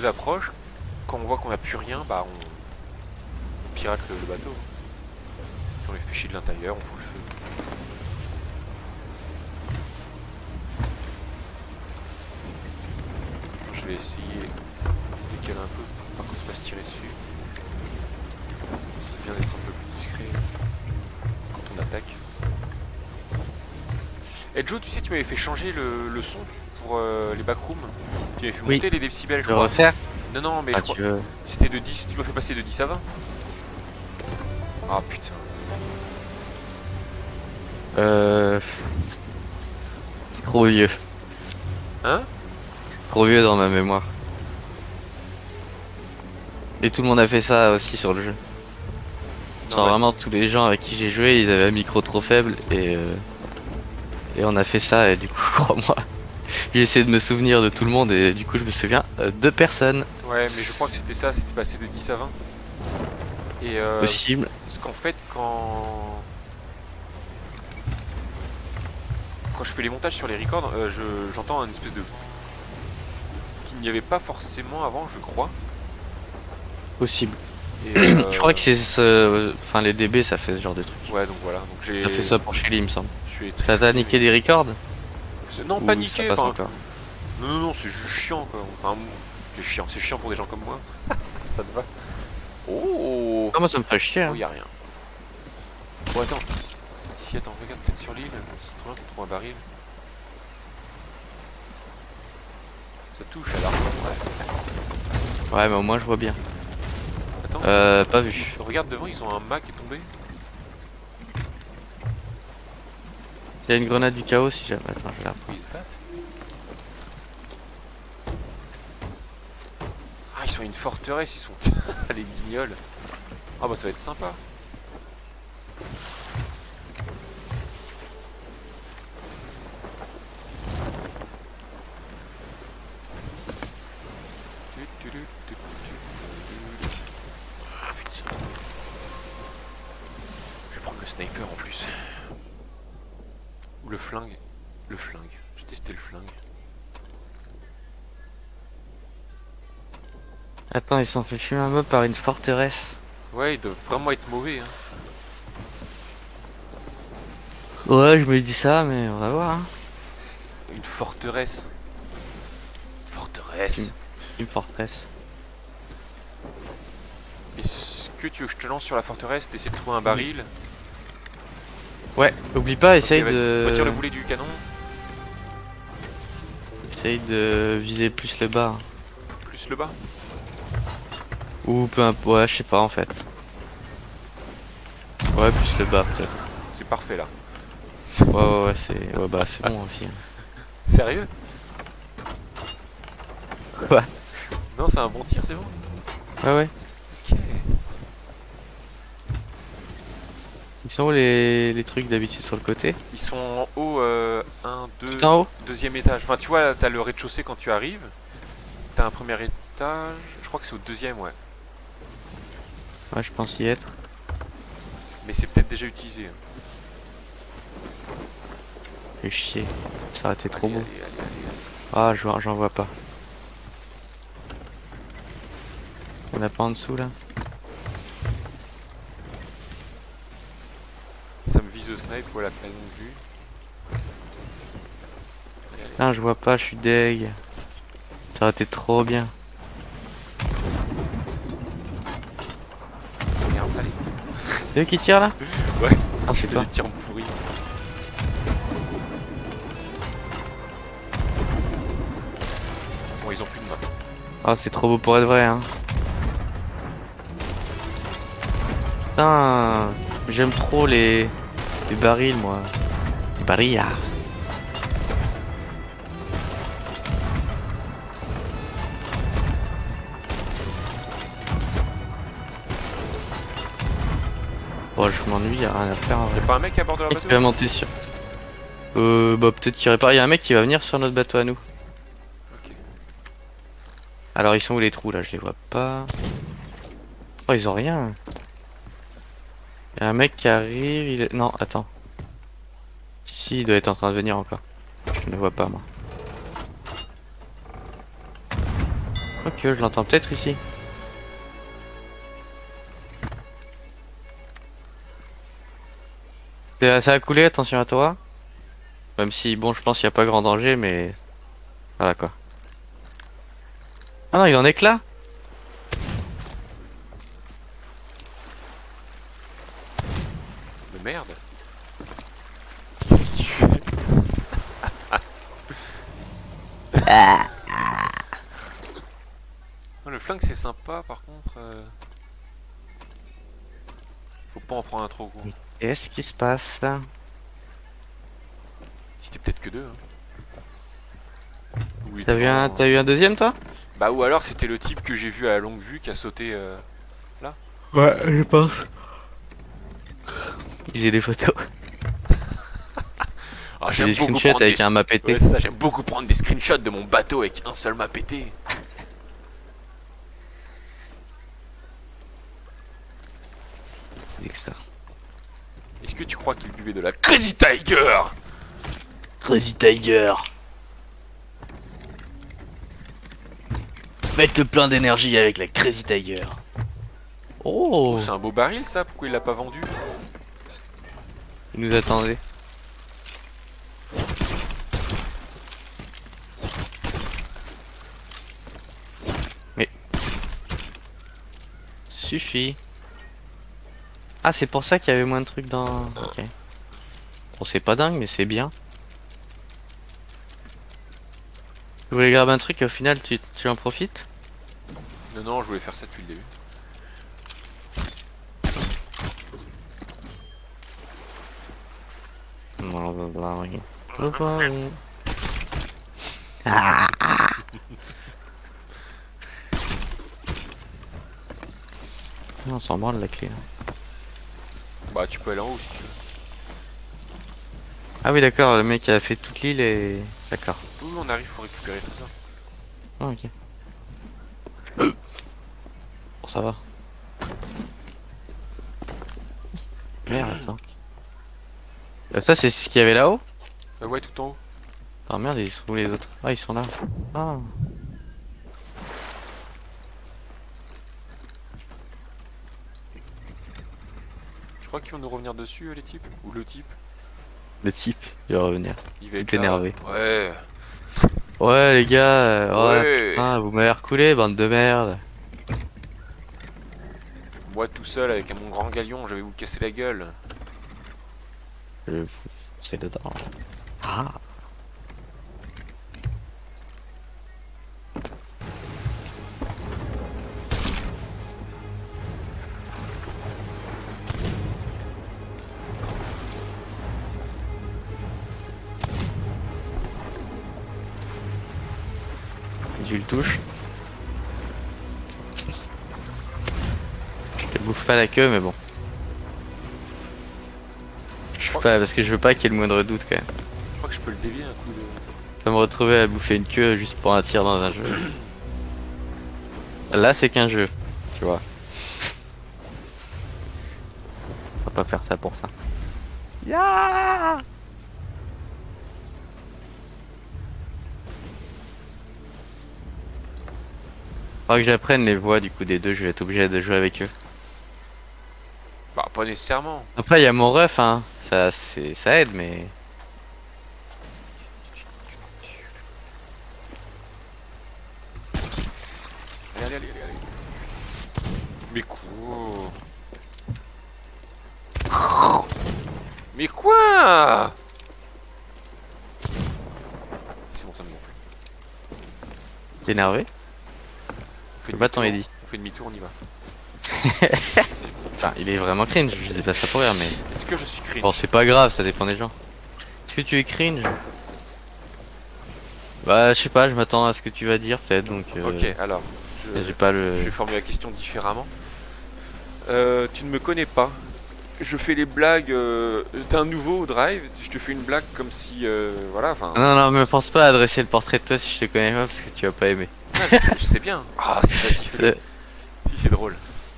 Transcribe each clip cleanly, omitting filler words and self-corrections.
batteuse approche, quand on voit qu'on n'a plus rien, bah on pirate le bateau. On les fait chier de l'intérieur, on fout le feu. Je vais essayer de décaler un peu pour pas qu'on se fasse tirer dessus. C'est bien d'être un peu plus discret quand on attaque. Et Joe, tu sais, tu m'avais fait changer le son pour les backrooms. Tu m'avais fait monter les décibels, je crois. Refaire? Non, non, mais je crois que c'était de 10, tu m'as fait passer de 10 à 20. Ah putain. Trop vieux. Hein? Trop vieux dans ma mémoire. Et tout le monde a fait ça aussi sur le jeu. Genre vraiment tous les gens avec qui j'ai joué, ils avaient un micro trop faible et on a fait ça et du coup crois-moi, j'ai essayé de me souvenir de tout le monde et du coup je me souviens de personne. Ouais, mais je crois que c'était ça, c'était passé de 10 à 20. Et possible. Parce qu'en fait quand je fais les montages sur les records, j'entends une espèce de qu'il n'y avait pas forcément avant, je crois. Possible. Et je crois que c'est ce... Enfin les DB ça fait ce genre de truc. Ouais donc voilà, donc j'ai fait ça pour Shelly il me semble. Très... Ça t'a niqué des records? Non, pas niqué, enfin... Non, c'est juste chiant quoi. Enfin, c'est chiant pour des gens comme moi. Ça te va? Oh, ah, moi ça me ferait chier. Oh, y'a rien. Bon, attends. Si, attends, regarde peut-être sur l'île. C'est trop bien qu'on trouve un baril. Ça touche alors. Ouais, mais au moins je vois bien. Attends. Pas vu. Regarde devant, ils ont un mât qui est tombé. Il y a une grenade du chaos si jamais. Attends, je vais la prendre. Ils se battent. Ah, ils sont à une forteresse, ils sont. Les guignols. Ah, bah ça va être sympa. Ah putain. Je vais prendre le sniper en plus. Ou le flingue. Le flingue. J'ai testé le flingue. Attends, ils s'en fait fumer un mob par une forteresse. Ouais, ils doivent vraiment être mauvais. Hein. Ouais, je me dis ça, mais on va voir. Hein. Une forteresse. Forteresse. Une forteresse. Est-ce que tu veux que je te lance sur la forteresse, t'essaies de trouver un baril? Ouais, oublie pas, essaye de... Retire le boulet du canon. Essaye de viser plus le bas. Plus le bas? Ou peu importe, ouais, je sais pas en fait. Ouais, plus le bas peut-être. C'est parfait là. Ouais, c'est... Ouais, bah c'est bon aussi. Hein. Sérieux? Ouais. Non, c'est un bon tir, c'est bon? Ouais. Ok. Ils sont où les trucs d'habitude sur le côté? Ils sont en haut, 1, 2, tout en haut? Deuxième étage. Enfin, tu vois, t'as le rez-de-chaussée quand tu arrives. T'as un premier étage. Je crois que c'est au deuxième, ouais. Ouais, je pense y être. Mais c'est peut-être déjà utilisé. Fais chier. Ça aurait été trop beau. Allez. Ah, j'en vois pas. On a pas en dessous là? Ça me vise au snipe, voilà, à longue vue. Putain, je vois pas, je suis deg. Ça aurait été trop bien. Regarde, allez. C'est eux qui tirent là? Ouais. Ah, c'est toi. Des tirs pourris. Bon, ils ont plus de main. Ah, c'est trop beau pour être vrai, hein. Putain, j'aime trop les barils, moi. Les barils, ah. Bon, je m'ennuie, y'a rien à faire. Y'a pas un mec à bord de la bateau? Expérimenter sur. Bah peut-être qu'il y aurait pas. Y'a un mec qui va venir sur notre bateau à nous. Ok. Alors ils sont où les trous là? Je les vois pas. Oh, ils ont rien. Y'a un mec qui arrive. Non, attends. Si, il doit être en train de venir encore. Je ne le vois pas moi. Ok, je l'entends peut-être ici. Ça a coulé, attention à toi. Même si, bon, je pense qu'il n'y a pas grand danger, mais... Voilà quoi. Ah non, il en éclate. Mais merde. Qu'est-ce qu'il fait? Oh, le flingue c'est sympa par contre. Faut pas en prendre un trop gros. Qu'est-ce qui se passe là? C'était peut-être que deux. Hein. Ou il T'as était vu vraiment- t'as eu un deuxième toi? Bah ou alors c'était le type que j'ai vu à longue vue qui a sauté là. Ouais, je pense. J'ai des photos. Ah, J'ai j'aime des beaucoup screenshots prendre avec des... un map pété. Ouais, c'est ça, j'aime beaucoup prendre des screenshots de mon bateau avec un seul map pété. C'est que ça. Est-ce que tu crois qu'il buvait de la Crazy Tiger? Crazy Tiger. Mettre le plein d'énergie avec la Crazy Tiger. Oh, C'est un beau baril ça, pourquoi il l'a pas vendu? il nous attendait. Mais suffit. Ah, c'est pour ça qu'il y avait moins de trucs dans. Ok. Bon, c'est pas dingue, mais c'est bien. Je voulais graber un truc et au final, tu en profites? Non, non, je voulais faire ça depuis le début. Ah. On s'en branle la clé. Bah tu peux aller en haut si tu veux. Ah oui, d'accord, le mec a fait toute l'île et... D'accord. Oui, on arrive pour récupérer tout ça. Ah, ok. Bon, ça va. Merde, attends. Ça, c'est ce qu'il y avait là-haut? Ouais, tout en haut. Ah merde, ils sont où les autres? Ah, ils sont là. Ah. Je crois qu'ils vont nous revenir dessus les types. Ou le type. Le type, il va revenir. Il va être Tout là. énervé. Ouais. Ouais, les gars, ouais, Ouais. putain, vous m'avez recoulé, bande de merde. Moi tout seul avec mon grand galion, je vais vous casser la gueule. C'est dedans. Ah. Tu le touches. Je te bouffe pas la queue, mais bon. Je sais pas, parce que je veux pas qu'il y ait le moindre doute quand même. Je crois que je peux le dévier un coup de... Je vais me retrouver à bouffer une queue juste pour un tir dans un jeu. Là, c'est qu'un jeu, tu vois. On va pas faire ça pour ça. Ya. Faudra que j'apprenne les voix du coup des deux, je vais être obligé de jouer avec eux. Bah pas nécessairement. Après il y a mon ref hein, ça aide mais... Allez, allez, allez, allez. Mais quoi? Mais quoi? C'est bon, ça me gonfle. T'es énervé? On fait Je pas ton demi-tour, Eddy. on fait demi-tour, on y va. Enfin il est vraiment cringe, je sais pas ça pour rire mais... Est-ce que je suis cringe? Bon c'est pas grave, ça dépend des gens. Est-ce que tu es cringe? Bah je sais pas, je m'attends à ce que tu vas dire peut-être donc... Ok, alors, J'ai pas je le... vais formuler la question différemment. Tu ne me connais pas. Je fais les blagues. T'es un nouveau au drive. Je te fais une blague comme si, voilà, enfin. Non non me force pas à adresser le portrait de toi si je te connais pas parce que tu vas pas aimer. Ah, je sais bien. Ah, c'est facile. Euh, Si, c'est drôle.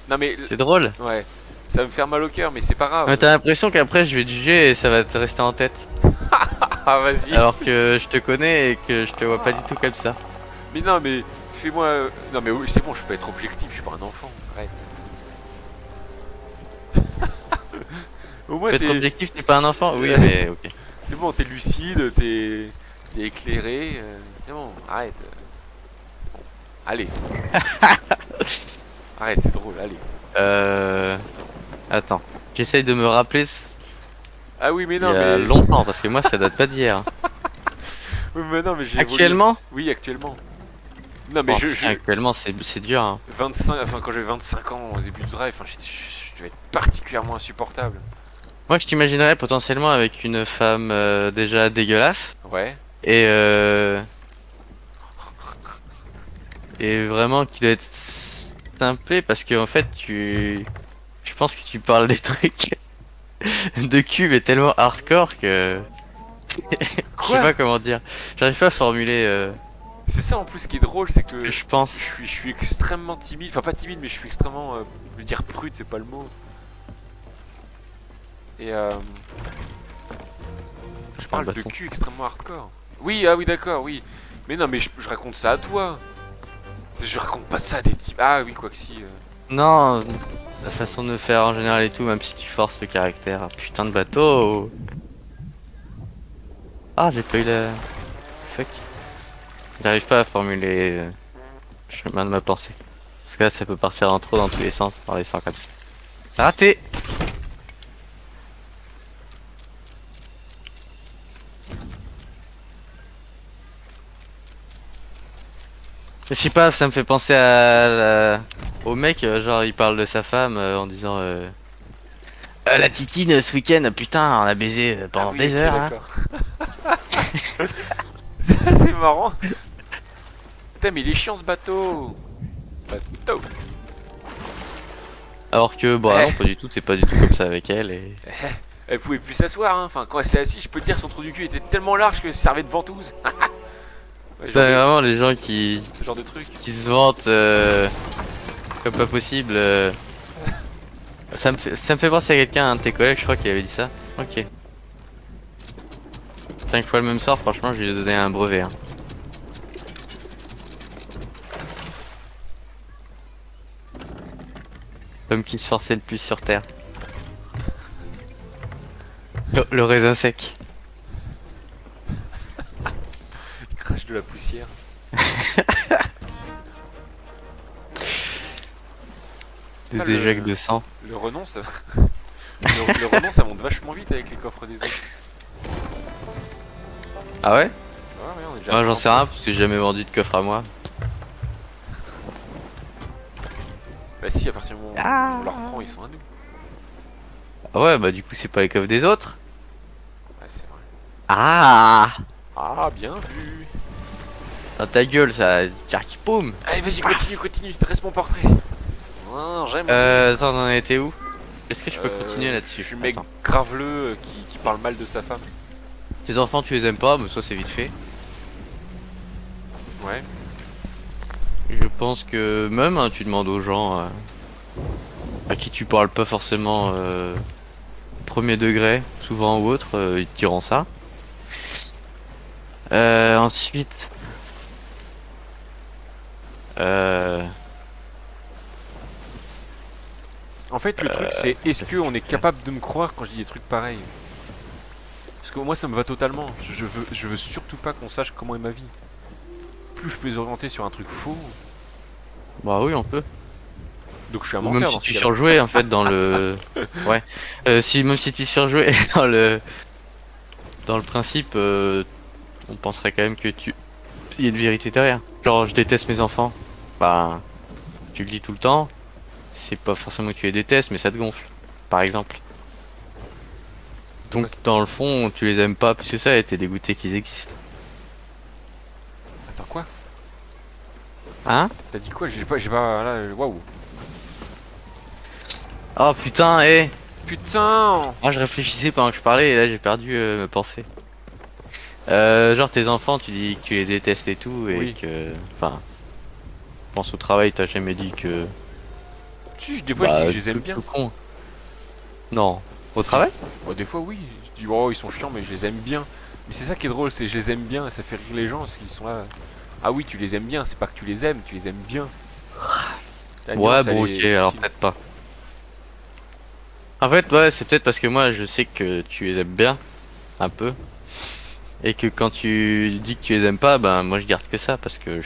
Non mais, C'est drôle. ouais, ça va me faire mal au cœur, mais c'est pas grave. Mais t'as l'impression qu'après je vais te juger et ça va te rester en tête. Ah, vas-y. Alors que je te connais et que je te vois pas du tout comme ça. Mais non, mais fais-moi... Non mais oui, c'est bon, je peux être objectif, je suis pas un enfant, arrête. Au moins Être t'es... objectif, t'es pas un enfant? Oui, mais ok. C'est bon, t'es lucide, t'es éclairé. C'est bon, arrête. Bon, allez. Arrête, c'est drôle, allez. Attends. J'essaye de me rappeler Ah oui, mais il non, y a mais... longtemps, parce que moi ça date pas d'hier. Oui, mais non, mais j'ai évolué. Actuellement? Oui, actuellement. Non, mais Oh, putain, actuellement c'est dur. Hein. 25... Enfin, quand j'avais 25 ans au début du drive, enfin, je devais être particulièrement insupportable. Moi je t'imaginerais potentiellement avec une femme déjà dégueulasse. Ouais. Et et vraiment qui doit être simplé parce que en fait tu... Je pense que tu parles des trucs de cul mais tellement hardcore que... Je sais pas comment dire. J'arrive pas à formuler C'est ça en plus ce qui est drôle, c'est que je pense. je suis extrêmement timide. Enfin, pas timide, mais je suis extrêmement... je veux dire prude, c'est pas le mot. Et je parle de cul extrêmement hardcore. Oui, ah oui, d'accord, oui. Mais non, mais je raconte ça à toi. Je raconte pas ça à des types. Ah oui, quoi que si. Non, la façon de faire en général et tout, même si tu forces le caractère. Putain de bateau. Ah, j'ai pas eu la... Fuck. J'arrive pas à formuler le chemin de ma pensée. Parce que là, ça peut partir en trop dans tous les sens, dans les sens comme ça. Raté. Je sais pas, ça me fait penser au mec, genre il parle de sa femme en disant la titine ce week-end, putain, on a baisé pendant oui, des ok, heures. Hein. C'est marrant. Putain, mais il est chiant ce bateau. Bateau. Alors que, bon, non, pas du tout, c'est pas du tout comme ça avec elle. Et... Elle pouvait plus s'asseoir, hein. Enfin, quand elle s'est assise, je peux te dire, son trou du cul était tellement large que ça servait de ventouse. Ouais, C'est vraiment les gens qui... Ce genre de truc. Qui se vantent comme pas possible. Ça me fait penser à quelqu'un, un de tes collègues, je crois qu'il avait dit ça. Ok. 5 fois le même sort, franchement, je lui ai donné un brevet. Hein. L'homme qui se forçait le plus sur Terre. Le raisin sec. Il crache de la poussière. Des éjecs de sang. Le renonce. le renonce, ça monte vachement vite avec les coffres des autres. Ah ouais? Ouais, on est déjà Moi j'en sais rien parce que j'ai jamais vendu de coffre à moi. Bah si, à partir du moment où on leur prend, ils sont à nous. Ah ouais, bah du coup c'est pas les coffres des autres. Ouais, c'est vrai. Ah! Ah, bien vu. Dans ta gueule ça, Jack, boum! Allez, vas-y, continue, dresse mon portrait. Non, j'aime. Attends, on en était où? Est-ce que je peux continuer là-dessus? Je suis mec graveleux qui parle mal de sa femme. Tes enfants tu les aimes pas, mais ça c'est vite fait. Ouais. Je pense que même hein, tu demandes aux gens à qui tu parles pas forcément premier degré, souvent ou autre, ils te diront ça. Ensuite, En fait, le truc, c'est est-ce qu'on est capable de me croire quand je dis des trucs pareils? Parce que moi, ça me va totalement. Je veux surtout pas qu'on sache comment est ma vie. Plus je peux les orienter sur un truc faux. bah oui, on peut. Donc je suis un Ou menteur. même si tu surjouais en fait dans le, ouais. Même si tu surjouais dans le principe, on penserait quand même que il y a une vérité derrière. Genre, je déteste mes enfants. Bah, tu le dis tout le temps. C'est pas forcément que tu les détestes, mais ça te gonfle, par exemple. Donc, dans le fond, tu les aimes pas plus que ça et t'es dégoûté qu'ils existent. Attends, quoi? Hein? T'as dit quoi? J'ai pas, là, waouh. Oh putain, hé! Putain! Moi, je réfléchissais pendant que je parlais et là, j'ai perdu mes pensées. Genre, tes enfants, tu dis que tu les détestes et tout, et oui. que. Enfin. Je pense au travail, t'as jamais dit que. Si, des fois, je dis que je les aime bien. Con. Non. Au Si. travail? Oh, des fois, oui. Je dis, oh, ils sont chiants, mais je les aime bien. Mais c'est ça qui est drôle, c'est que je les aime bien et ça fait rire les gens parce qu'ils sont là. Ah oui, tu les aimes bien, c'est pas que tu les aimes bien. La Ouais, nuance, elle bon, est ok, alors subtile. peut-être pas. En fait, ouais, c'est peut-être parce que moi, je sais que tu les aimes bien, un peu. Et que quand tu dis que tu les aimes pas, ben moi je garde que ça parce que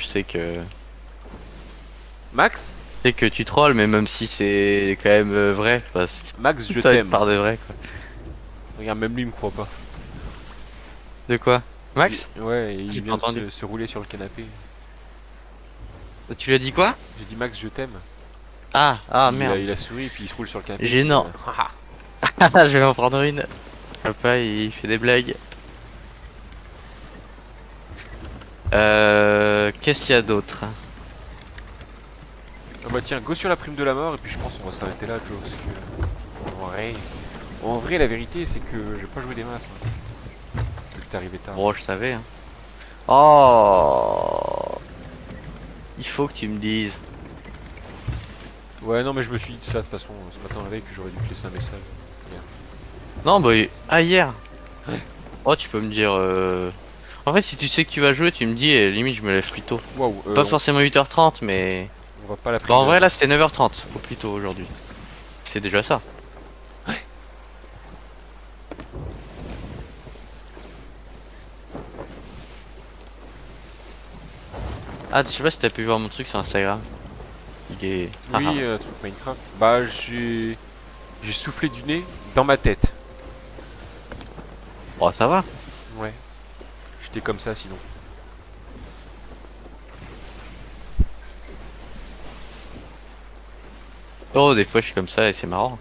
Max? je sais que tu trolls, mais même si c'est quand même vrai, parce Max, que je t'as une t'aime. part de vrai quoi. Regarde, même lui il me croit pas. De quoi? Max? Ouais, il J'ai pas vient de entendu. se rouler sur le canapé. Tu lui as dit quoi? J'ai dit Max, je t'aime. Ah merde. Il a souri et puis il se roule sur le canapé. Il fait, Gênant. haha. Je vais en prendre une. Papa il fait des blagues. Qu'est-ce qu'il y a d'autre? Ah bah tiens, go sur la prime de la mort et puis je pense qu'on va s'arrêter là, Joe. Parce que en vrai, la vérité c'est que j'ai pas joué des masses. Hein, vu que t'es arrivé tard. Bon, je savais. Hein. Oh, il faut que tu me dises. Ouais, non, mais je me suis dit ça de toute façon ce matin avec, j'aurais dû te laisser un message. Merde. Non, bah, hier. Ouais. Oh, tu peux me dire. En fait, si tu sais que tu vas jouer, tu me dis et limite je me lève plus tôt. Waouh, Pas forcément 8h30, mais. on va pas la Bah, en prime. vrai, là c'était 9h30 au plus tôt aujourd'hui. C'est déjà ça. Ah, je sais pas si t'as pu voir mon truc sur Instagram. Il est. Oui, truc Minecraft. Bah, j'ai soufflé du nez dans ma tête. Oh, ça va. Ouais. J'étais comme ça sinon. Oh, des fois je suis comme ça et c'est marrant.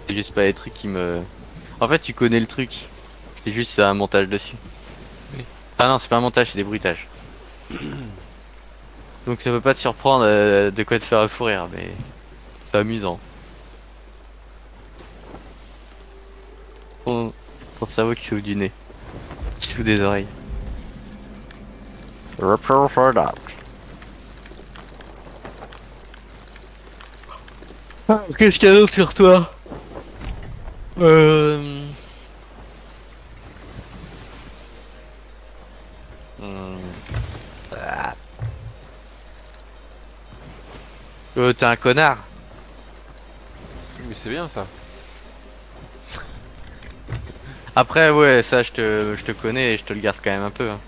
C'est juste pas des trucs qui me. En fait, tu connais le truc. C'est juste un montage dessus. Oui. Ah non, c'est pas un montage, c'est des bruitages. Donc ça peut pas te surprendre de quoi te faire un fou rire, mais c'est amusant. Ton cerveau qui s'ouvre du nez, qui s'ouvre des oreilles. Qu'est-ce qu'il y a d'autre sur toi? Euh... hmm. T'es un connard. Mais c'est bien ça. Après, ouais, ça, je te connais et je te le garde quand même un peu. Hein.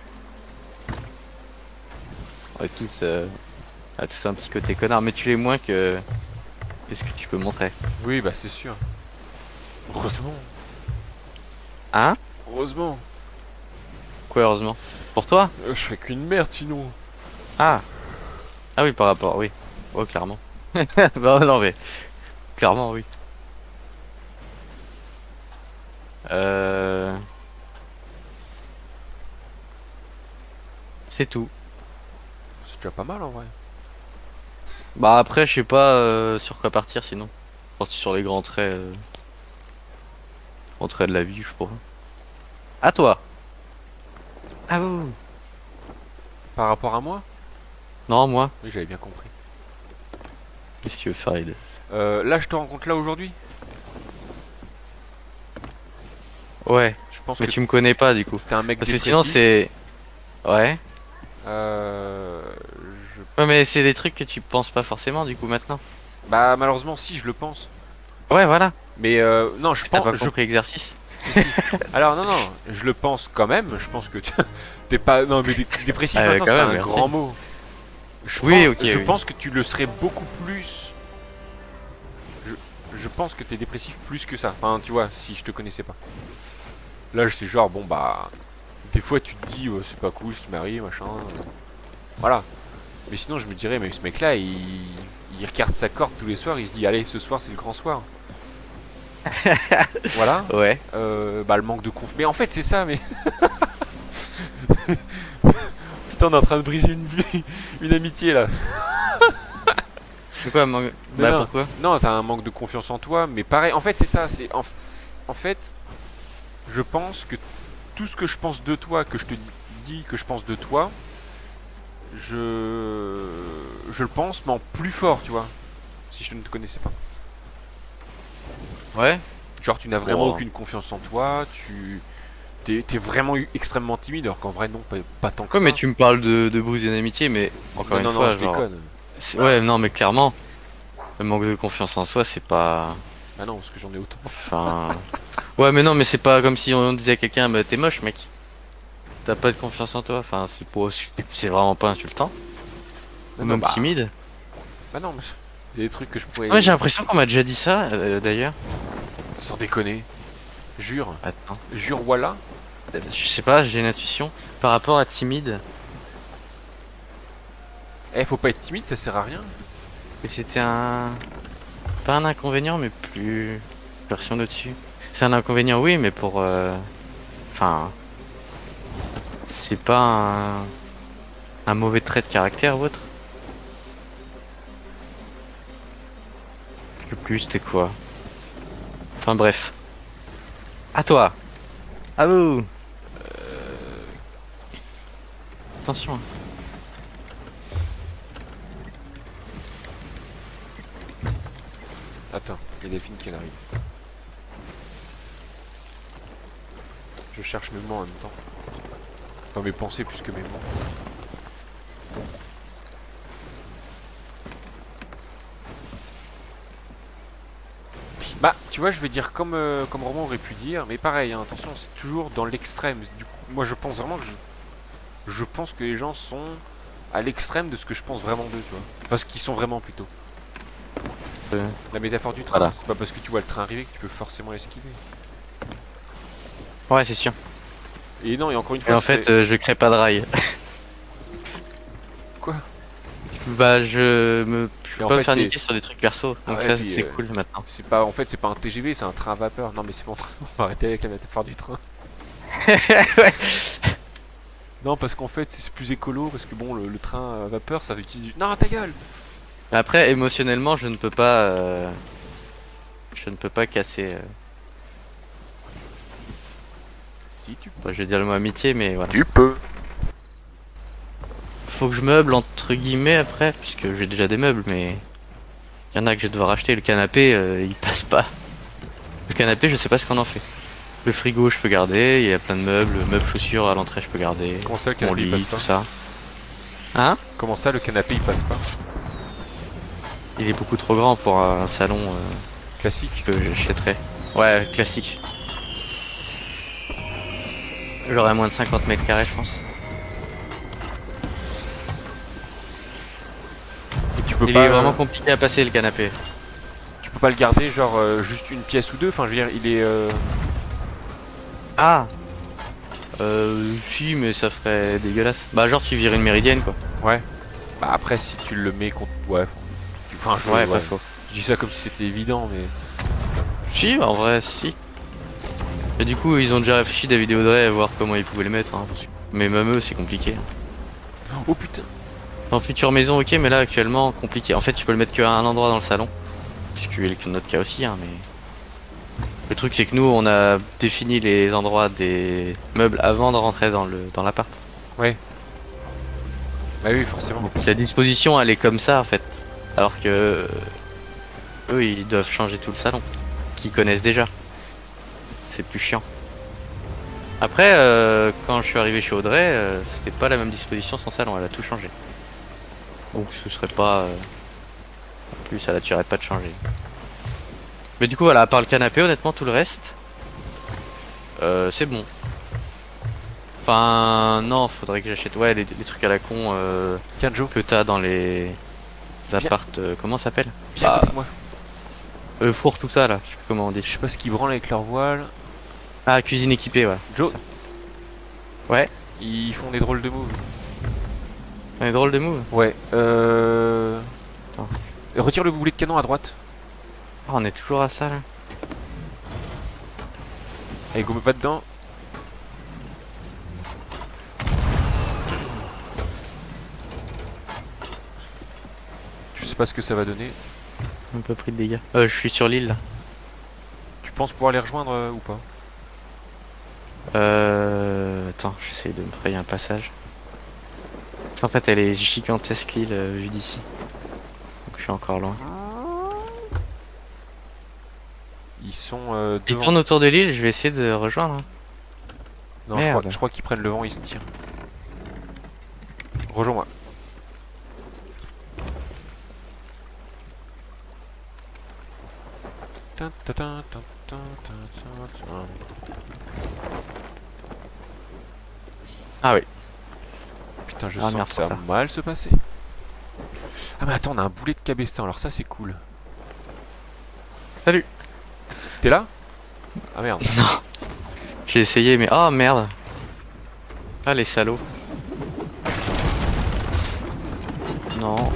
On a tous un petit côté connard, mais tu l'es moins que ce que tu peux montrer. Oui, bah c'est sûr. Heureusement. Hein? Heureusement. Quoi, heureusement? Pour toi? Je serais qu'une merde sinon. Ah. Ah oui, par rapport, oui. Oh, clairement. Bah non, mais clairement, oui. C'est tout. C'est déjà pas mal en vrai. Bah après, je sais pas sur quoi partir sinon. Partir sur les grands traits de la vie, je crois. À toi. Ah vous. Par rapport à moi? Non, moi. Oui, j'avais bien compris. Qu'est-ce que tu veux faire, Ed? Là, je te rencontre là aujourd'hui. Ouais. Je pense Mais que tu me connais pas du coup. t'es un mec Parce que dépressif. sinon c'est. Ouais. Euh, Ouais, mais c'est des trucs que tu penses pas forcément du coup maintenant. Bah malheureusement si, je le pense. Ouais, voilà. Mais non, je Mais t'as pense. pas compris l'exercice. Si, si. Alors non, je le pense quand même. Je pense que t'es pas. Non, mais dépressif maintenant, quand c'est même, un merci. grand mot. Oui, ok, Je oui. pense que tu le serais beaucoup plus. Je pense que t'es dépressif plus que ça. Enfin, tu vois, si je te connaissais pas. Là, c'est genre, bon, bah. Des fois, tu te dis, c'est pas cool ce qui m'arrive, machin. Voilà. Mais sinon, je me dirais, mais ce mec-là, il regarde sa corde tous les soirs, il se dit, allez, ce soir, c'est le grand soir. Voilà. Ouais. Bah, le manque de conf. Mais en fait, c'est ça, mais. Putain, on est en train de briser une amitié là. C'est quoi, manque... Mais Bah non. pourquoi? Non, t'as un manque de confiance en toi, mais pareil, en fait, c'est ça. En fait, je pense que tout ce que je pense de toi, que je te dis que je pense de toi, je le pense, mais en plus fort, tu vois. Si je ne te connaissais pas. Ouais. Genre, tu n'as vraiment Oh. aucune confiance en toi, t'es vraiment extrêmement timide alors qu'en vrai non, pas tant que Ouais, ça. mais tu me parles de briser une amitié, mais encore non, une non, fois, non, je genre. déconne. Ouais, non, mais clairement, le manque de confiance en soi, c'est pas. Ah non, parce que j'en ai autant. Enfin. Ouais, mais non, mais c'est pas comme si on disait à quelqu'un, bah t'es moche, mec. T'as pas de confiance en toi. Enfin, c'est vraiment pas insultant. Ou Non, non, même timide. bah non, mais il y a des trucs que je pourrais... Ouais, j'ai l'impression qu'on m'a déjà dit ça, d'ailleurs. Sans déconner. Jure. Attends. Jure, voilà. Je sais pas, j'ai une intuition. Par rapport à timide, Eh, faut pas être timide, ça sert à rien. et c'était un. Pas un inconvénient, mais plus. Version de dessus. C'est un inconvénient, oui, mais pour. Enfin. C'est pas un mauvais trait de caractère ou autre. Je sais plus, c'était quoi. Enfin bref. À toi. À vous. Attention. Hein. Attends, il y a Delphine qui arrive. Je cherche mes mots en même temps. Enfin, mes pensées plus que mes mots. Bah, tu vois, je vais dire comme Roman aurait pu dire, mais pareil, hein, attention, c'est toujours dans l'extrême. Du coup, moi, je pense vraiment que je pense que les gens sont à l'extrême de ce que je pense vraiment d'eux, tu vois. Enfin, ce qu'ils sont vraiment plutôt. La métaphore du train, Voilà. c'est pas parce que tu vois le train arriver que tu peux forcément l'esquiver. Ouais, c'est sûr. Et non, et encore une Et fois, en fait, je crée pas de rail. Quoi? Bah, je Et peux en pas me fait, faire c'est- niquer sur des trucs perso. Ah Donc ouais, ça, puis, c'est cool maintenant. c'est pas, en fait, c'est pas un TGV, c'est un train à vapeur. Non, mais c'est bon, on va arrêter avec la métaphore du train. Ouais. Non, parce qu'en fait, c'est plus écolo, parce que bon, le train à vapeur, ça utilise. Non, ta gueule! Après, émotionnellement, je ne peux pas. Je ne peux pas casser. Si tu peux. Bah, je vais dire le mot amitié, mais voilà. Tu peux. Faut que je meuble entre guillemets après, puisque j'ai déjà des meubles, mais il y en a que je vais devoir acheter. Le canapé, il passe pas. Le canapé, je sais pas ce qu'on en fait. Le frigo, je peux garder. Il y a plein de meubles chaussures à l'entrée, je peux garder. Comment ça, le Mon canapé il lit, passe tout pas? ça. Hein? Comment ça, le canapé il passe pas? Il est beaucoup trop grand pour un salon Classique. que j'achèterais. Ouais, classique. J'aurais moins de 50 mètres carrés, je pense. Et tu peux Il pas. est vraiment compliqué à passer le canapé. Tu peux pas le garder, genre juste une pièce ou deux. Enfin, je veux dire, il est. Ah! Si, mais ça ferait dégueulasse. Bah, genre, tu vires une méridienne, quoi. Ouais. Bah après, si tu le mets contre. Ouais. Enfin, Ouais, pas faux. Je dis ça comme si c'était évident, mais. Si, en vrai, si. Et du coup, ils ont déjà réfléchi, David et Audrey, à voir comment ils pouvaient le mettre. Hein. Mais même eux, c'est compliqué. Oh putain! En future maison, ok, mais là, actuellement, compliqué. En fait, tu peux le mettre qu'à un endroit dans le salon. Ce qui est notre cas aussi, hein, mais. Le truc, c'est que nous, on a défini les endroits des meubles avant de rentrer dans l'appart. Ouais. Bah oui, forcément. Donc la disposition, elle est comme ça, en fait. Alors que. Eux, ils doivent changer tout le salon. Qu'ils connaissent déjà. C'est plus chiant. Après, quand je suis arrivé chez Audrey, c'était pas la même disposition son salon, elle a tout changé. Donc ce serait pas... En plus, ça la tuerait pas de changer. Mais du coup, voilà, à part le canapé, honnêtement, tout le reste, c'est bon. Enfin, non, faudrait que j'achète, ouais, les trucs à la con Kanjo, que t'as dans les appart... comment ça s'appelle? viens avec moi. Four, tout ça, là, je sais plus comment on dit. Je sais pas ce qu'ils branlent avec leur voile. Ah, cuisine équipée, ouais. Joe, Ouais, ils font des drôles de moves. on est drôle de move. Ouais, Attends. Retire le boulet de canon à droite. Ah, on est toujours à ça, là. Allez, go pas dedans. Je sais pas ce que ça va donner. Un peu pris de dégâts. Je suis sur l'île, là. Tu penses pouvoir les rejoindre ou pas? Attends, j'essaie de me frayer un passage. En fait, elle est gigantesque l'île vue d'ici. Donc je suis encore loin. Ils sont Ils devant. tournent autour de l'île, je vais essayer de rejoindre. Hein. Non, Merde. je crois qu'ils prennent le vent, ils se tirent. Rejoins-moi. Tin, tin, tin, tin, tin, tin, tin. Ah oui. Putain, je Ah, sens merde, que ça va trop tard. mal se passer. Ah mais attends, on a un boulet de cabestan, alors ça c'est cool. Salut. T'es là? Ah merde. J'ai essayé mais oh merde. Ah les salauds. Non.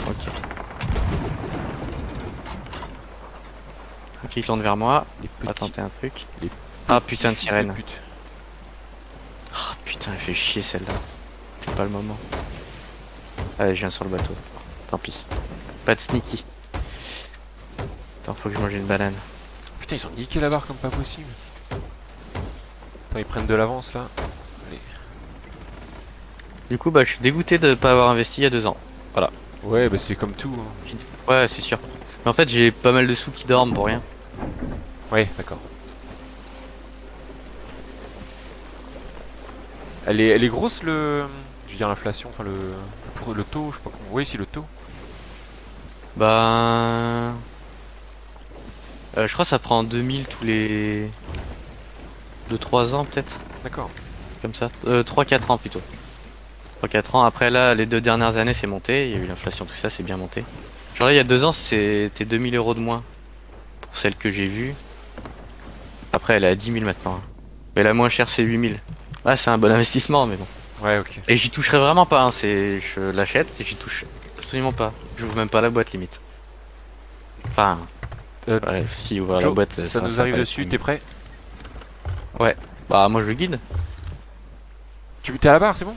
Ok. Ok, il tourne vers moi. Les On va petits, tenter un truc. les Ah petits putain de fils sirène. pute. Oh putain, elle fait chier celle-là. C'est pas le moment. Allez, je viens sur le bateau. Tant pis. Pas de sneaky. Attends, faut que je mange une banane. Putain, ils ont niqué la barre comme pas possible. Attends, ils prennent de l'avance là. Allez. Du coup, bah, je suis dégoûté de pas avoir investi il y a 2 ans. Ouais, bah c'est comme tout. Hein. Ouais, c'est sûr. Mais en fait, j'ai pas mal de sous qui dorment pour rien. Ouais, d'accord. Elle est grosse le. Je veux dire l'inflation, enfin le taux, je sais pas comment. Oui, si le taux. Bah. Je crois que ça prend 2000 tous les 2-3 ans peut-être. D'accord. Comme ça. 3-4 ans plutôt. 3-4 ans. Après là, les 2 dernières années c'est monté. Il y a eu l'inflation, tout ça, c'est bien monté. Genre là, il y a 2 ans, c'était 2000 euros de moins. Pour celle que j'ai vue. Après, elle est à 10 000 maintenant. Hein. Mais la moins chère, c'est 8000. Ah, c'est un bon investissement, mais bon. Ouais, ok. Et j'y toucherai vraiment pas. Hein. Je l'achète et j'y touche absolument pas. J'ouvre même pas la boîte limite. Enfin, ouais, si ouvrir la Joe, boîte, ça nous arrive dessus, t'es prêt? Ouais. Bah, moi je le guide. Tu t'es à la barre, c'est bon?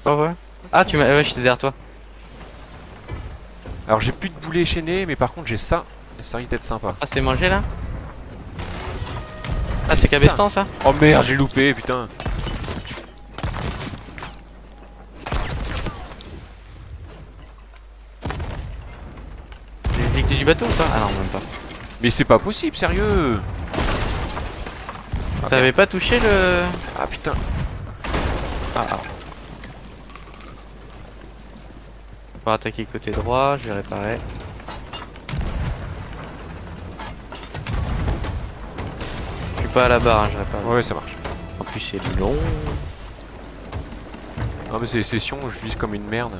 Oh ouais. Ah, tu m'as. Ouais, j'étais derrière toi. Alors j'ai plus de boulets chaînés, mais par contre j'ai ça. Et ça risque d'être sympa. Ah, c'est mangé là? Ah, c'est cabestan ça? Oh merde, j'ai loupé, putain. J'ai éjecté du bateau ou pas? Ah non, même pas. Mais c'est pas possible, sérieux. Ah, Ça avait pas touché le. Ah putain. Ah, ah. On va attaquer côté droit, je vais réparer. Je suis pas à la barre, hein, je répare. Ouais, ça marche. En plus, c'est long. Non mais c'est les sessions où je vise comme une merde.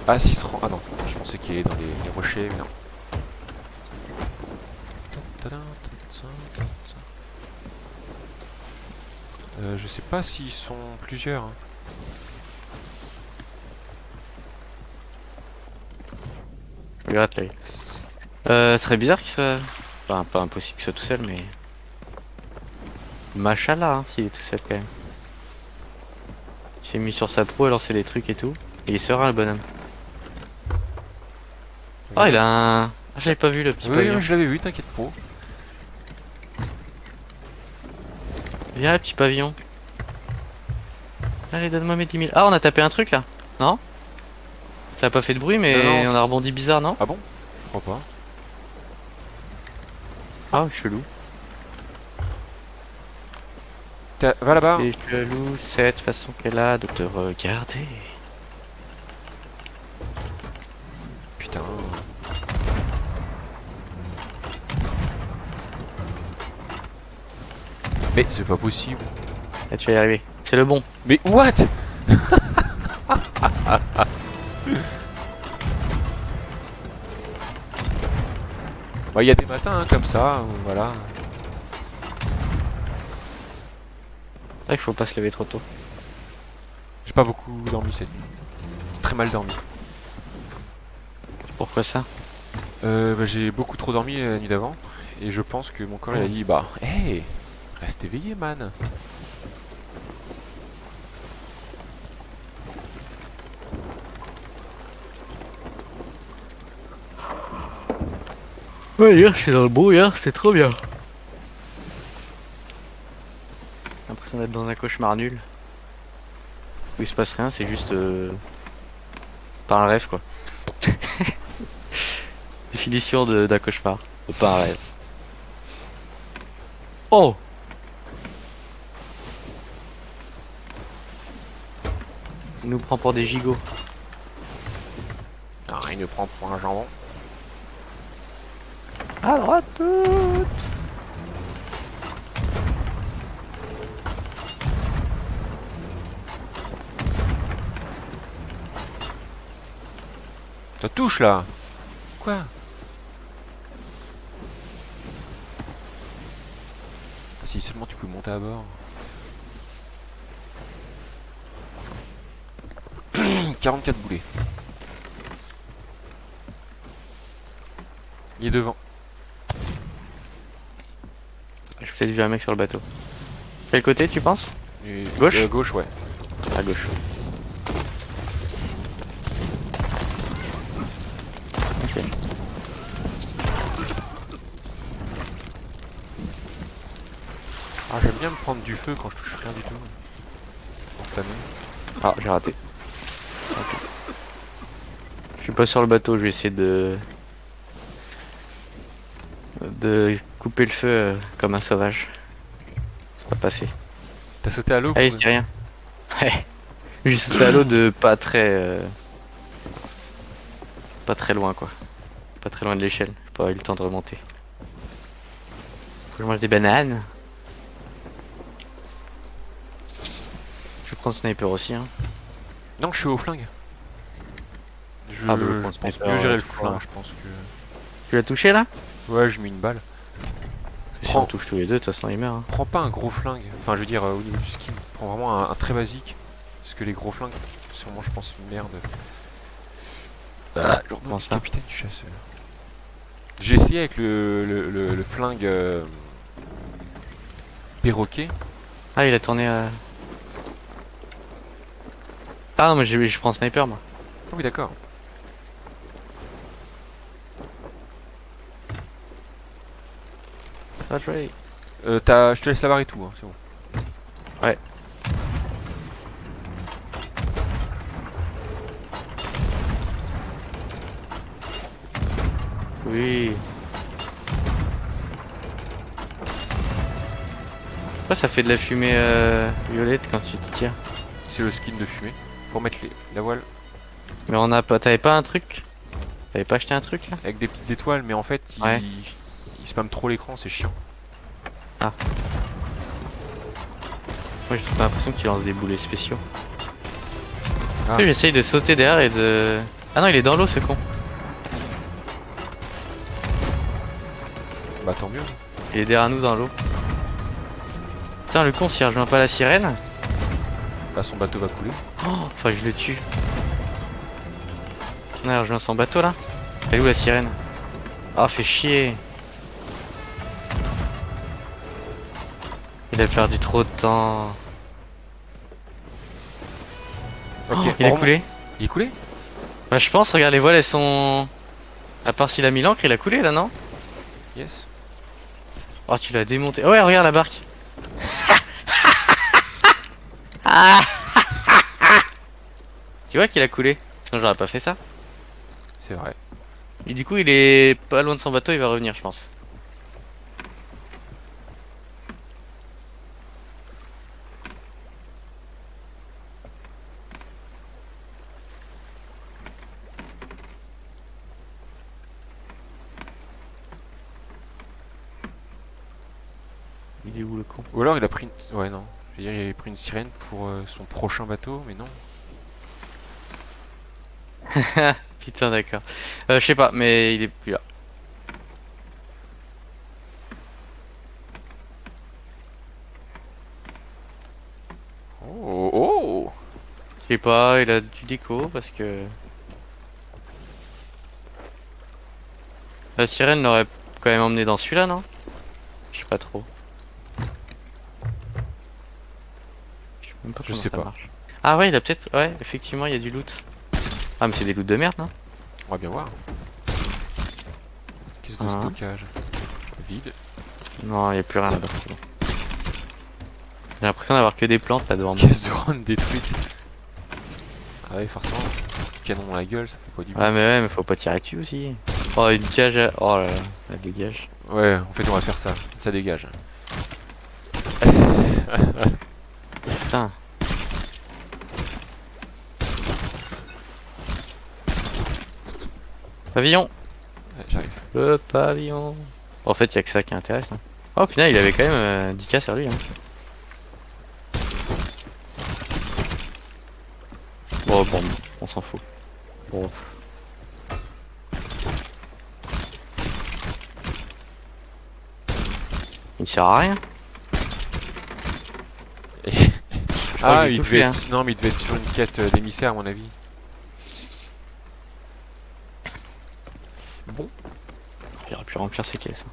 Ah s'il se rend... Ah non, je pensais qu'il est dans les rochers, mais non. Je sais pas s'ils sont plusieurs. Hein. Je gratte l'œil. Ce serait bizarre qu'il soit... Enfin, pas impossible qu'il soit tout seul, mais... Machallah, hein, s'il est tout seul quand même. Il s'est mis sur sa proue à lancer des trucs et tout. Il est serein le bonhomme. Oh, il a un... Ah, j'avais pas vu le petit Oui, pavillon. oui, je l'avais vu, t'inquiète pas. Viens, le petit pavillon. Allez, donne-moi mes 10 000. Ah, on a tapé un truc là. Non? Ça a pas fait de bruit, mais Non, non, on a rebondi bizarre, non? Ah bon? Je crois pas. Ah, chelou. Va là-bas. C'est chelou cette façon qu'elle a de te regarder. Putain. Mais c'est pas possible. Là, tu vas y arriver. C'est le bon. Mais what? Bah, il y a des matins hein, comme ça, où, voilà. C'est vrai qu'il faut pas se lever trop tôt. J'ai pas beaucoup dormi cette nuit. Très mal dormi. Pourquoi ça? Bah, j'ai beaucoup trop dormi la nuit d'avant. Et je pense que mon corps il a dit bah, hey, reste éveillé, man. Ouais, hier j'étais dans le brouillard, c'était trop bien. J'ai l'impression d'être dans un cauchemar nul. Où il se passe rien, c'est juste Pas un rêve quoi. Définition d'un cauchemar. Pas un rêve. Oh! Il nous prend pour des gigots. Non, il nous prend pour un jambon. À droite toute. Ça touche là. Quoi? Si seulement tu pouvais monter à bord. 44 boulets. Il est devant. J'ai peut-être vu un mec sur le bateau. Quel côté tu penses? Et- Gauche Gauche, ouais. À gauche. Ok. Ah, j'aime bien me prendre du feu quand je touche rien du tout. Enflammé. Ah, j'ai raté. Ok. Je suis pas sur le bateau, je vais essayer de couper le feu comme un sauvage. C'est pas passé. T'as sauté à l'eau? Allez, Koum c'est rien. Ouais. J'ai sauté à l'eau de pas très loin quoi. Pas très loin de l'échelle. J'ai pas eu le temps de remonter. Faut que je mange des bananes. Je vais prendre sniper aussi hein. Non, je suis au flingue. Je, Ah, bah, le je pense pense sniper, mieux gérer le voilà. flingue, je pense que... Tu l'as touché là? Ouais, je mets une balle. Si on touche tous les deux, de toute façon il meurt. Hein. Prends pas un gros flingue. Enfin, je veux dire, au niveau du skin. Prends vraiment un très basique. Parce que les gros flingues, sûrement, je pense, une merde. Comment Du ça? capitaine du chasseur. J'ai essayé avec le flingue perroquet. Ah, il a tourné Ah non, mais je prends sniper moi. Ah oui, d'accord. That's right. Je te laisse la barre et tout, hein, c'est bon. Ouais. Oui. Pourquoi ça fait de la fumée violette quand tu te tires? C'est le skin de fumée. Faut remettre la voile Mais on a pas. T'avais pas un truc? T'avais pas acheté un truc là? avec des petites étoiles, mais en fait, Ouais. il spamme trop l'écran, c'est chiant. Moi j'ai tout l'impression que tu lances des boulets spéciaux. Ah. Tu sais, j'essaye de sauter derrière et de. Ah non, il est dans l'eau ce con. Bah tant mieux. Il est derrière nous dans l'eau. Putain, le con s'il rejoint pas la sirène. Bah son bateau va couler. Oh, faut que je le tue. Non, il rejoint son bateau là. Elle est où la sirène? Ah, fait chier. Il a perdu trop de temps. Ok, Oh, il a on remonte. coulé. Il est coulé? Bah, je pense, regarde, les voiles elles sont. À part s'il a mis l'ancre, il a coulé là, non? Yes. Oh, tu l'as démonté. Ouais, regarde la barque. Ah. Tu vois qu'il a coulé. Sinon, j'aurais pas fait ça. C'est vrai. Et du coup, il est pas loin de son bateau, il va revenir, je pense. Il est où le con? Ou alors il a pris une... Ouais, non. Je veux dire, il a pris une sirène pour son prochain bateau, mais non. Putain, d'accord. Je sais pas, mais il est plus là. Oh, oh. Je sais pas, il a du déco parce que. La sirène l'aurait quand même emmené dans celui-là, non? Je sais pas trop. Je sais même pas Je comment sais ça pas. marche. Ah ouais, il a peut-être. Ouais, effectivement, il y a du loot. Ah, mais c'est des loots de merde, non? On va bien voir. Caisse de Ah. stockage. Vide. Non, il y a plus rien là-bas, c'est bon. J'ai l'impression d'avoir que des plantes là devant moi. Caisse de run détruite. Ah ouais, forcément. Canon dans la gueule, ça fait pas du bien. Ah mais ouais, mais faut pas tirer dessus aussi. Oh, une cage à... Oh là là, la dégage. Ouais, en fait, on va faire ça. Ça dégage. Putain. Pavillon. Ouais, j'arrive. Le pavillon. En fait, y a que ça qui intéresse. Hein. Oh, au final, il avait quand même 10K sur lui. Hein. Bon, on s'en fout. Bon. Il sert à rien. Ah, qu'il il tout devait fait, être... Non, mais il devait être sur une quête d'émissaire, à mon avis. Bon. Il aurait pu remplir ses caisses.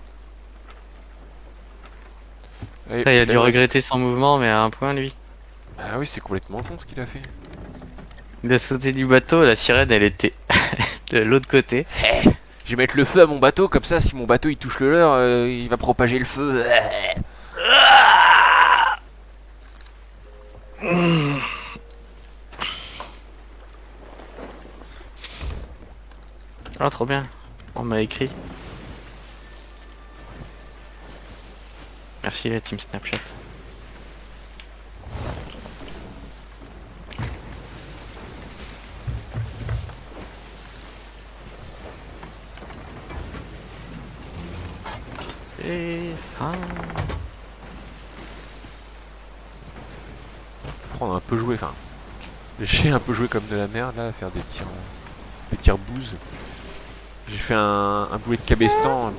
Et, Là, il a dû là, regretter son mouvement, mais à un point, lui. Ah oui, c'est complètement con ce qu'il a fait. Il a sauté du bateau, la sirène, elle était de l'autre côté. Je vais mettre le feu à mon bateau, comme ça, si mon bateau il touche le leur, il va propager le feu. Ah, trop bien. On m'a écrit. Merci la team Snapchat. Et fin. On a un peu joué, enfin. J'ai un peu joué comme de la merde là, à faire des tirs bouses. J'ai fait un boulet de cabestan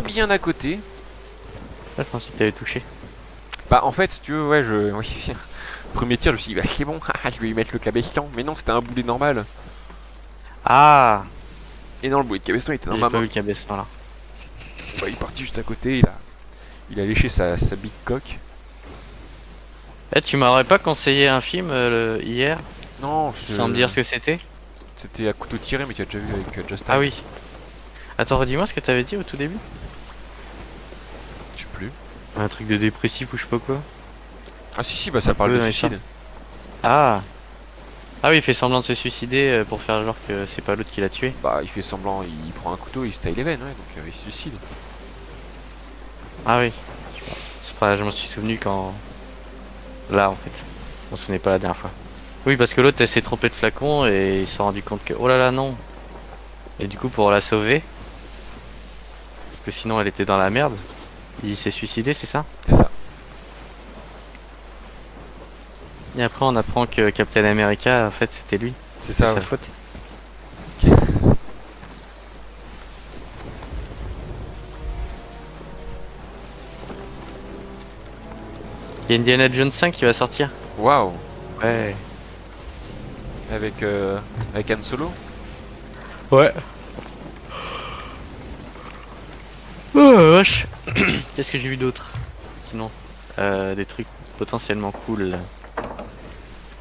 bien à côté. Là, je pensais que t'avais touché. Bah en fait, si tu veux, ouais, oui. Premier tir, je me suis dit, bah c'est bon, je vais lui mettre le cabestan. Mais non, c'était un boulet normal. Ah, Et non, le boulet de cabestan il était dans j'ai ma pas main. vu le cabestan là. Bah, il est parti juste à côté, il a léché sa big coque. Eh, tu m'aurais pas conseillé un film hier, Non, sans me dire ce que c'était? c'était à couteau tiré, mais tu as déjà vu avec Just Ah Time. oui. Attends, redis-moi ce que t'avais dit au tout début. Je sais plus. Un truc de dépressif ou je sais pas quoi. Ah si, bah ça Un parle peu de dans suicide. Ah. Ah oui, il fait semblant de se suicider pour faire genre que c'est pas l'autre qui l'a tué. Bah il fait semblant, il prend un couteau, il se taille les veines, ouais, donc il se suicide. Ah oui. C'est pas, je m'en suis souvenu quand... Là en fait. Je m'en souvenais pas la dernière fois. Oui, parce que l'autre elle s'est trompée de flacon et il s'est rendu compte que... Oh là là, non. Et du coup, pour la sauver... Parce que sinon elle était dans la merde. Il s'est suicidé, c'est ça? C'est ça. Et après on apprend que Captain America, en fait, c'était lui. C'est C'est ça, sa ouais. faute. Il y a Indiana Jones 5 qui va sortir. Waouh. Ouais. Avec Han Solo. Ouais. Oh vache. Qu'est-ce que j'ai vu d'autre? Sinon, des trucs potentiellement cool.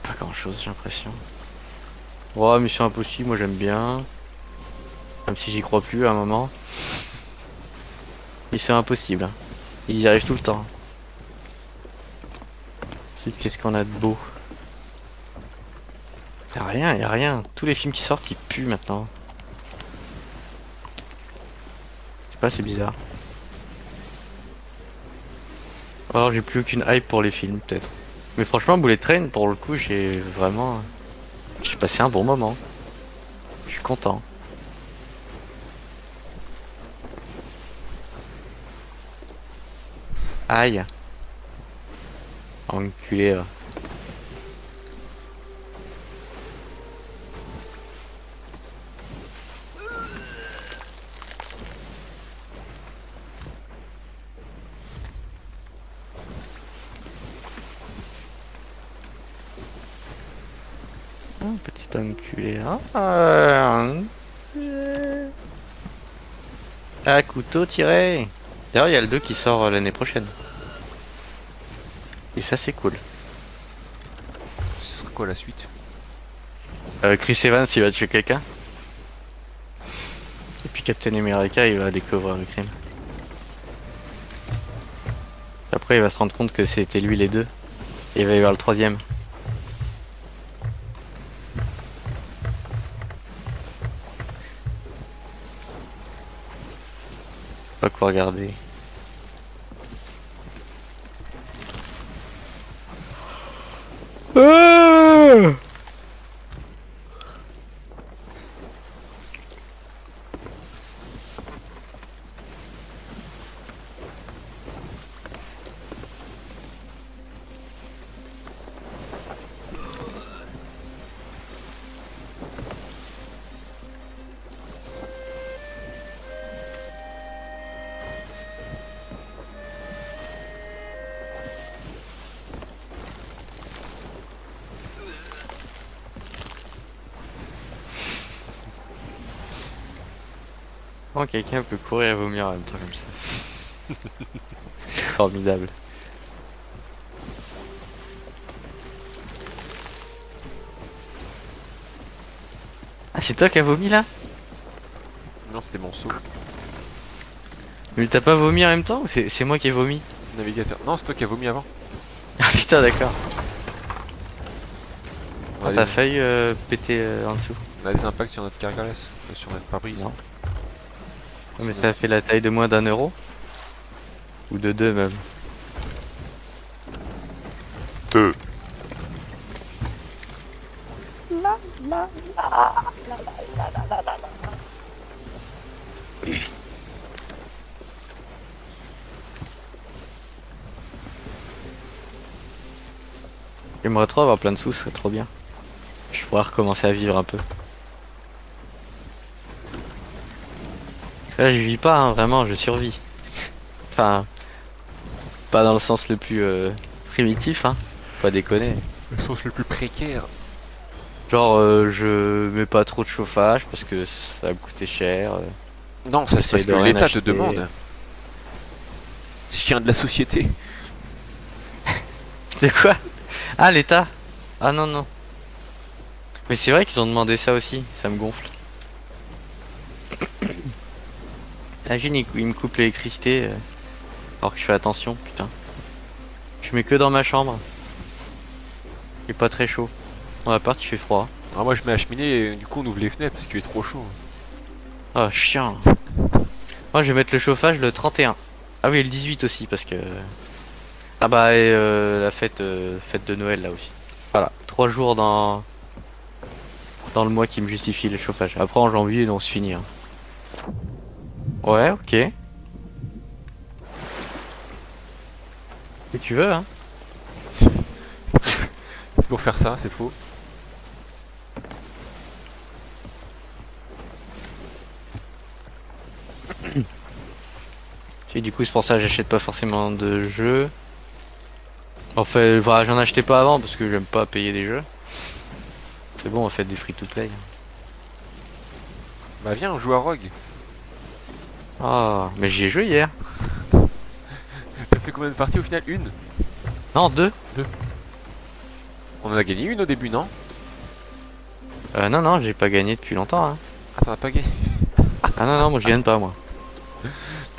Pas grand chose, j'ai l'impression. Oh, Mission Impossible, moi j'aime bien. Même si j'y crois plus à un moment. Mission Impossible. Hein. Ils y arrivent tout le temps. Ensuite, qu'est-ce qu'on a de beau? Y'a rien, y'a rien. Tous les films qui sortent, ils puent maintenant. Je sais pas, c'est bizarre. Alors j'ai plus aucune hype pour les films, peut-être. Mais franchement, Bullet Train, pour le coup, j'ai passé un bon moment. Je suis content. Aïe. Enculé, là. Petit enculé. Ah, couteau tiré. D'ailleurs, il y a le 2 qui sort l'année prochaine. Et ça, c'est cool. C'est quoi la suite? Chris Evans, il va tuer quelqu'un. Et puis Captain America, il va découvrir le crime. Après, il va se rendre compte que c'était lui les deux. Et il va y avoir le troisième. faut regarder. Comment quelqu'un peut courir et vomir en même temps comme ça? C'est formidable. Ah, c'est toi qui as vomi là? Non, c'était mon saut. Mais t'as pas vomi en même temps ou c'est moi qui ai vomi? Navigateur. Non, c'est toi qui as vomi avant. Ah putain, d'accord. On a T'as des- failli péter en dessous. On a des impacts sur notre cargallasse, sur notre pare-brise. Non. Ouais, mais ça a fait la taille de moins d'1 euro? Ou de 2 même. 2. J'aimerais trop avoir plein de sous, ce serait trop bien. Je pourrais recommencer à vivre un peu. Là, je vis pas, hein, vraiment, je survis. Enfin, pas dans le sens le plus primitif, hein. Pas déconner. Le sens le plus précaire. Genre, je mets pas trop de chauffage parce que ça va me coûter cher. Non, ça c'est J'essaie parce de que rien l'État te acheter. demande. Chien de la société. De quoi? Ah, l'État? Ah non, non. Mais c'est vrai qu'ils ont demandé ça aussi, ça me gonfle. Imagine, il me coupe l'électricité alors que je fais attention, putain. Je mets que dans ma chambre. Il est pas très chaud. Dans l'appart, il fait froid. Alors moi je mets la cheminée et du coup on ouvre les fenêtres parce qu'il est trop chaud. Ah, chiant. Moi, je vais mettre le chauffage le 31. Ah oui, et le 18 aussi, parce que... Ah bah, et la fête de Noël, là aussi. Voilà, 3 jours dans le mois qui me justifie le chauffage. Après, en janvier, on se finit. Hein. Ouais, ok. Si tu veux, hein. C'est pour faire ça, c'est faux. Et du coup, c'est pour ça que j'achète pas forcément de jeux. En fait, voilà, j'en achetais pas avant parce que j'aime pas payer des jeux. C'est bon, on fait du free to play. Bah viens, on joue à Rogue. Ah, mais j'y ai joué hier. T'as fait combien de parties au final? Une? Non, 2. On en a gagné une au début, non? Non, non, j'ai pas gagné depuis longtemps. Hein. Ah, t'en as pas gagné? Ah non, non, moi je gagne pas, moi.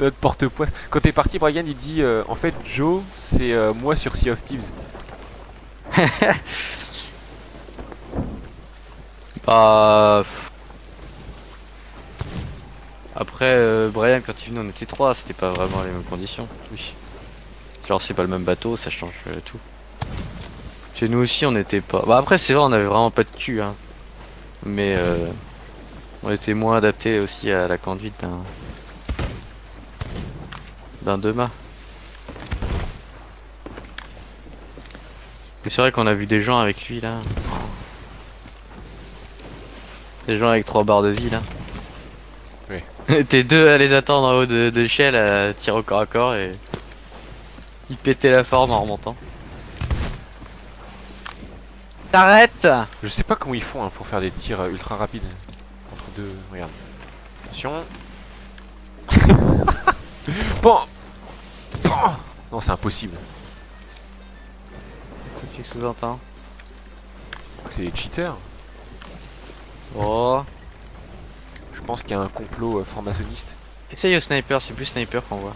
Notre porte-poids. Quand t'es parti, Brian il dit en fait, Joe, c'est moi sur Sea of Thieves. Bah... pff. Après, Brian, quand il venait, on était 3, c'était pas vraiment les mêmes conditions. Oui. Genre, c'est pas le même bateau, ça change tout. Chez nous aussi, on était pas... Bah après, c'est vrai, on avait vraiment pas de cul, hein. Mais on était moins adapté aussi à la conduite d'un deux-mâts. Mais c'est vrai qu'on a vu des gens avec lui, là. Des gens avec 3 barres de vie, là. Oui. T'es 2 à les attendre en haut de l'échelle à tirer au corps à corps et... Ils pétaient la forme en remontant. T'arrêtes! Je sais pas comment ils font hein, pour faire des tirs ultra rapides. Entre deux. Regarde. Attention. Bon. Non, c'est impossible. Qu'est-ce que tu sous-entends? C'est des cheaters. Oh. Je pense qu'il y a un complot formationniste. Essaye au sniper, c'est plus sniper qu'on voit.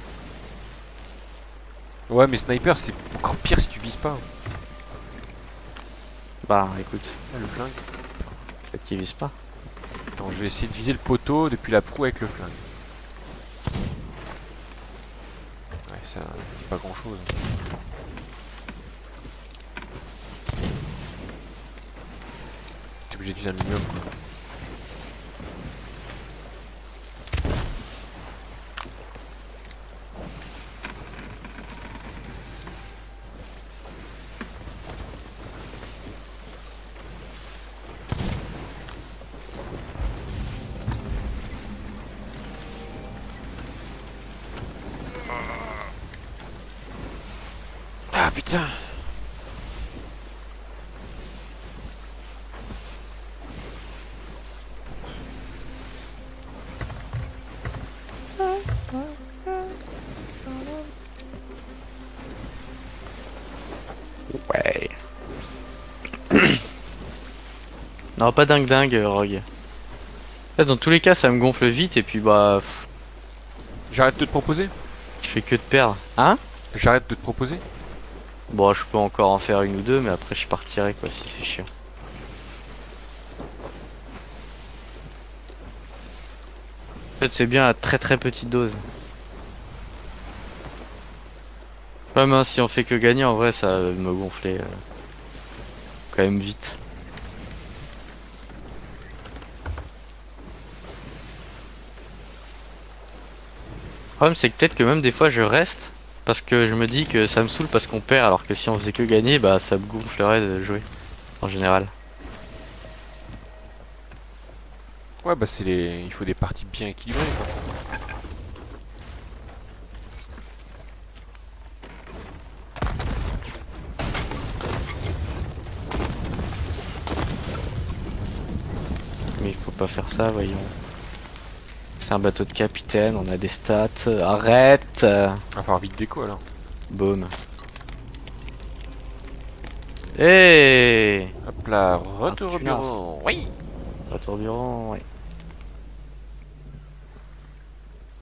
Ouais, mais sniper, c'est encore pire si tu vises pas. Bah écoute, Ah, le flingue. peut-être qu'ils visent pas. Attends, je vais essayer de viser le poteau depuis la proue avec le flingue. ça dit pas grand chose. T'es obligé d'utiliser un minimum quoi. Ah putain. Ouais. Non, pas dingue dingue, Rogue. Là, dans tous les cas, ça me gonfle vite et puis bah, J'arrête de te proposer. je fais que de perdre. Hein? J'arrête de te proposer. Bon, je peux encore en faire une ou deux, mais après je partirai quoi si c'est chiant. En fait, c'est bien à très petite dose. Ouais, mais si on fait que gagner, en vrai, ça va me gonfler quand même vite. Le problème, c'est que peut-être que même des fois je reste parce que je me dis que ça me saoule parce qu'on perd, alors que si on faisait que gagner, bah ça me gonflerait de jouer en général. Ouais bah c'est les. Il faut des parties bien équilibrées quoi. Mais il faut pas faire ça, voyons. C'est un bateau de capitaine, on a des stats. Arrête! Va falloir vite déco alors. Boum. Hey! Hop là, retour au punaise. bureau. Oui. Retour au bureau, ouais.